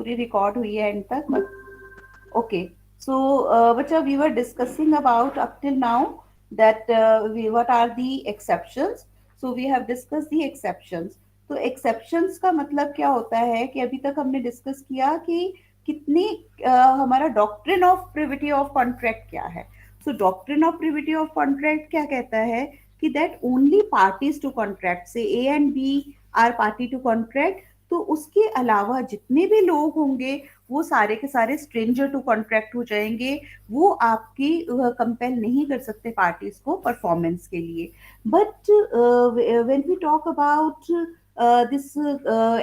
पूरी रिकॉर्ड हुई है एंड तक? ओके, सो बच्चा we were discussing about up till now that what are the exceptions. So we have discussed the exceptions. तो exceptions का मतलब क्या होता है कि अभी तक हमने डिस्कस किया कि कितनी हमारा doctrine of privity of contract क्या है. So doctrine of privity of contract क्या कहता है कि that only parties to contract से A and B are party to contract, तो उसके अलावा जितने भी लोग होंगे वो सारे के सारे स्ट्रेंजर टू कॉन्ट्रैक्ट हो जाएंगे. वो आपकी कंपेल नहीं कर सकते पार्टीज को परफॉर्मेंस के लिए. But when we talk about this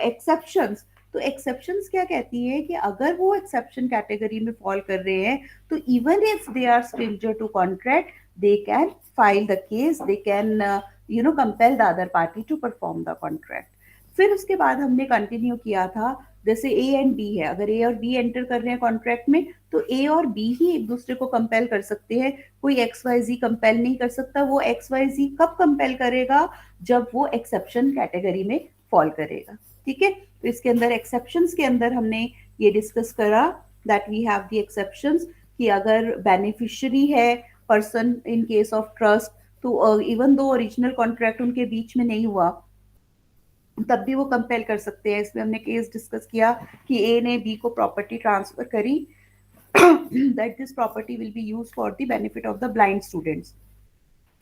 exceptions, तो एक्सेप्शंस क्या कहती है कि अगर वो एक्सेप्शन कैटेगरी में फॉल कर रहे हैं तो even if they are stranger to contract they can file the case, they can compel the other party to perform the contract. फिर उसके बाद हमने कंटिन्यू किया था, जैसे ए एंड बी है, अगर ए और बी एंटर कर रहे हैं कॉन्ट्रैक्ट में तो ए और बी ही एक दूसरे को कंपेल कर सकते हैं. कोई एक्स वाई जी कंपेल नहीं कर सकता. वो एक्स वाई जी कब कंपेल करेगा? जब वो एक्सेप्शन कैटेगरी में फॉल करेगा. ठीक है, तो इसके अंदर एक्सेप्शंस के अंदर हमने ये डिस्कस करा that we have the exceptions कि अगर बेनिफिशियरी है person in case of trust, तो इवन दो ओरिजिनल कॉन्ट्रैक्ट उनके बीच में नहीं हुआ तब भी वो कंपेल कर सकते हैं. इसमें हमने केस डिस्कस किया कि ए ने बी को प्रॉपर्टी ट्रांसफर करी that this property will be used for the benefit of the blind students.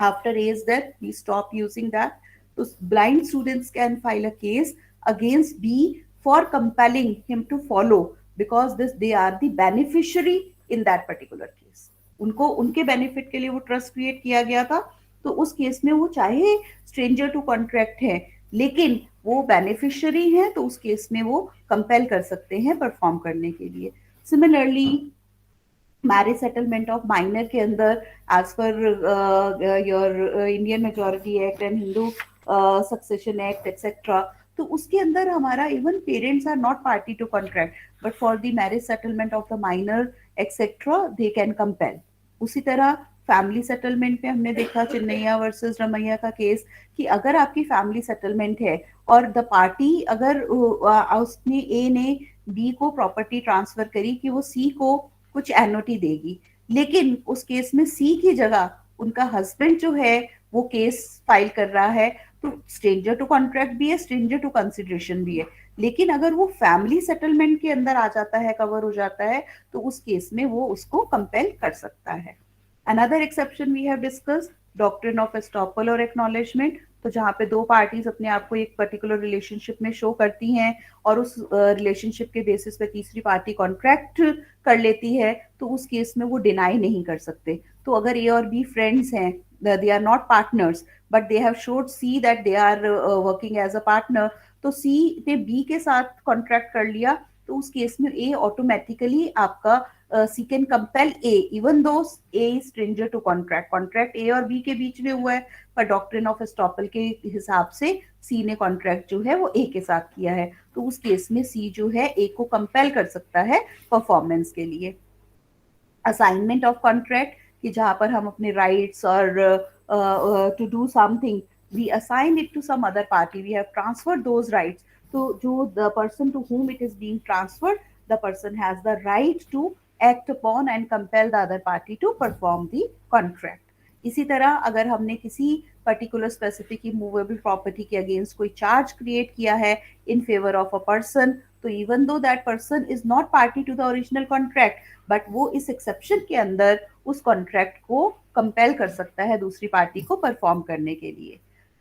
After A's death, we stop using that. So blind students can file a case against B for compelling him to follow because they are the beneficiary in that particular case. उनको उनके benefit के लिए वो trust create किया गया था, तो उस केस में वो चाहे स्ट्रेंजर टू कॉन्ट्रैक्ट है लेकिन वो बेनिफिशियरी है, तो उस केस में वो कंपेल कर सकते हैं परफॉर्म करने के लिए. Similarly marriage settlement of minor के अंदर as per your Indian majority act and Hindu succession act etcetera, तो उसके अंदर हमारा even parents are not party to contract but for the marriage settlement of the minor etcetera they can compel. उसी तरह family settlement में हमने देखा Chinnaiah versus Ramaiah का केस कि अगर आपकी फैमिली सेटलमेंट है और द पार्टी अगर उसने ए ने बी को प्रॉपर्टी ट्रांसफर करी कि वो सी को कुछ एनओटी देगी, लेकिन उस केस में सी की जगह उनका हस्बैंड जो है वो केस फाइल कर रहा है, तो स्ट्रेंजर टू कॉन्ट्रैक्ट भी है, स्ट्रेंजर टू कंसिडरेशन भी है. लेकिन अगर वो फैमिली सेटलमेंट के अंदर आ जाता है, कवर हो जाता है, तो उस केस में वो उसको कंपेल कर सकता है. Another exception we have discuss doctrine of estoppel और एक्नॉलेजमेंट. तो जहाँ पे दो पार्टीज अपने आप को एक पर्टिकुलर रिलेशनशिप में शो करती हैं और उस रिलेशनशिप के बेसिस पे तीसरी पार्टी कॉन्ट्रैक्ट कर लेती है, तो उस केस में वो डिनाई नहीं कर सकते. तो अगर ए और बी फ्रेंड्स हैं, they are not partners but they have showed C that they are working as a partner, तो सी ने बी के साथ कॉन्ट्रैक्ट कर लिया, तो उस केस में ए ऑटोमेटिकली आपका C can compel A even though A stranger to contract. Contract A और बी के बीच में हुआ है पर डॉक्ट्रिन ऑफ एस्टॉपल के हिसाब से सी ने कॉन्ट्रैक्ट जो है वो ए के साथ किया है, तो उस केस में सी जो है ए को कंपेल कर सकता है परफॉर्मेंस के लिए. असाइनमेंट ऑफ कॉन्ट्रैक्ट कि जहां पर हम अपने राइट्स और to do something we assign it to some other party, we have transferred those rights. तो जो the person to whom it is being transferred, the person has the right to act upon and compel the other party to perform the contract. इसी तरह अगर हमने किसी particular specific immovable property के against कोई charge create किया है in favour of a person, तो even though that person is not party to the original contract but वो इस एक्सेप्शन के अंदर उस कॉन्ट्रैक्ट को कंपेल कर सकता है दूसरी पार्टी को परफॉर्म करने के लिए.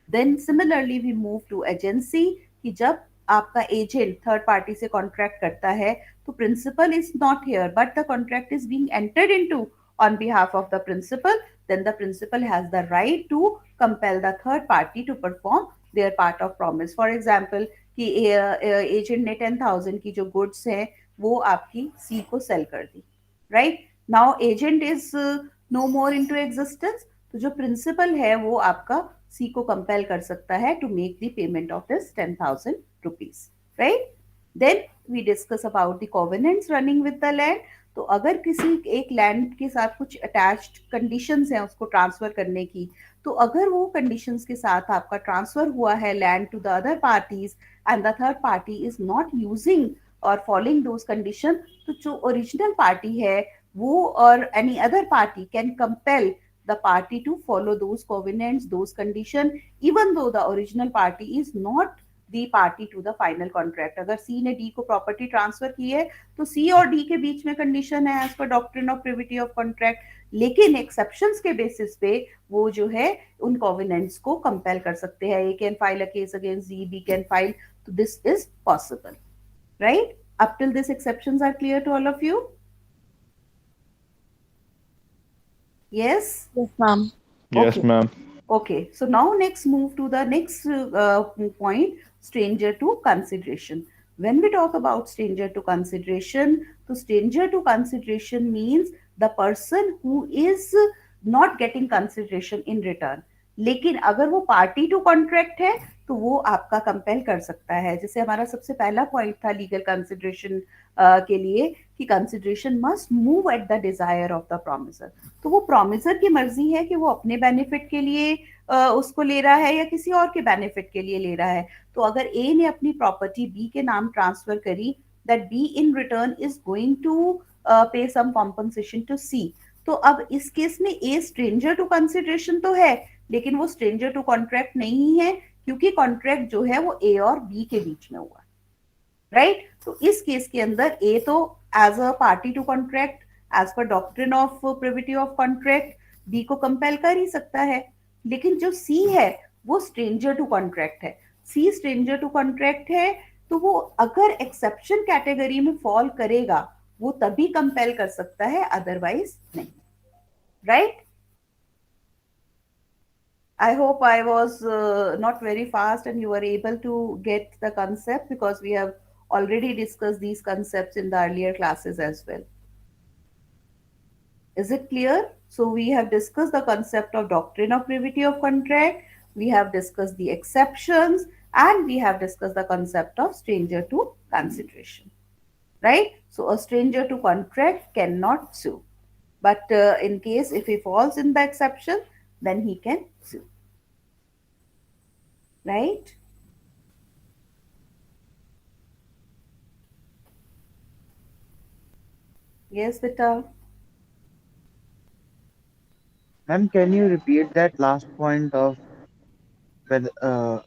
Then similarly we move to agency कि जब आपका एजेंट थर्ड पार्टी से कॉन्ट्रैक्ट करता है तो principal is not here but the contract is being entered into on behalf of the principal, then the principal has the right to compel the third party to perform their part of promise. For example कि agent ने 10,000 की जो goods है वो आपकी सी को sell कर दी, right. Now agent is no more into existence, तो जो प्रिंसिपल है वो आपका सी को कंपेल कर सकता है to make the payment of this 10,000 rupees, right. Then we discuss about the covenants running with the land. तो अगर किसी एक लैंड के साथ कुछ अटैच्ड कंडीशंस हैं उसको ट्रांसफर करने की, तो अगर वो कंडीशंस के साथ आपका ट्रांसफर हुआ है land to the other parties and the third party is not using और फॉलोइंग दोज कंडीशन, तो जो ओरिजिनल पार्टी है वो और any other party can compel the party to follow those covenants, those condition, even though the original party is not the party to the final contract. अगर C ने D को property transfer की है तो C और D के बीच में condition है as per doctrine of privity of contract, लेकिन एक्सेप्शंस के बेसिस पे वो जो है उन कॉविनेंट्स को कंपेल कर सकते हैं. A can file a case against G, B can file, तो this is possible, right? Up till this exceptions are clear to all of you? Yes? Yes, ma'am. Yes, Okay. ma'am. Okay, so now next move to the next point, stranger to consideration. When we talk about stranger to consideration, so stranger to consideration means the person who is not getting consideration in return. लेकिन अगर वो party to contract है तो वो आपका compel कर सकता है. जैसे हमारा सबसे पहला पॉइंट था लीगल कंसिडरेशन के लिए कि consideration must move at the desire of the promisor. तो वो प्रोमिसर की मर्जी है कि वो अपने बेनिफिट के लिए उसको ले रहा है या किसी और के बेनिफिट के लिए ले रहा है. तो अगर ए ने अपनी प्रॉपर्टी बी के नाम ट्रांसफर करी, that B in return is going to pay some compensation to सी. तो अब इस केस में ए स्ट्रेंजर टू कंसिडरेशन तो है, लेकिन वो स्ट्रेंजर टू कॉन्ट्रैक्ट नहीं है, क्योंकि कॉन्ट्रैक्ट जो है वो ए और बी के बीच में हुआ, राइट? तो इस केस के अंदर ए तो as a party to contract as per doctrine of privity of contract B को कंपेल कर ही सकता है, लेकिन जो सी है वो स्ट्रेंजर टू कॉन्ट्रैक्ट है. सी स्ट्रेंजर टू कॉन्ट्रैक्ट है, तो वो अगर एक्सेप्शन कैटेगरी में फॉल करेगा वो तभी कंपेल कर सकता है, अदरवाइज नहीं, right? I hope I was not very fast and you were able to get the concept, because we have already discussed these concepts in the earlier classes as well. Is it clear? So we have discussed the concept of doctrine of privity of contract, we have discussed the exceptions, and we have discussed the concept of stranger to consideration, right? So a stranger to contract cannot sue, but in case if he falls in the exception, then he can sue, right? Yes, beta. Ma'am, can you repeat that last point of whether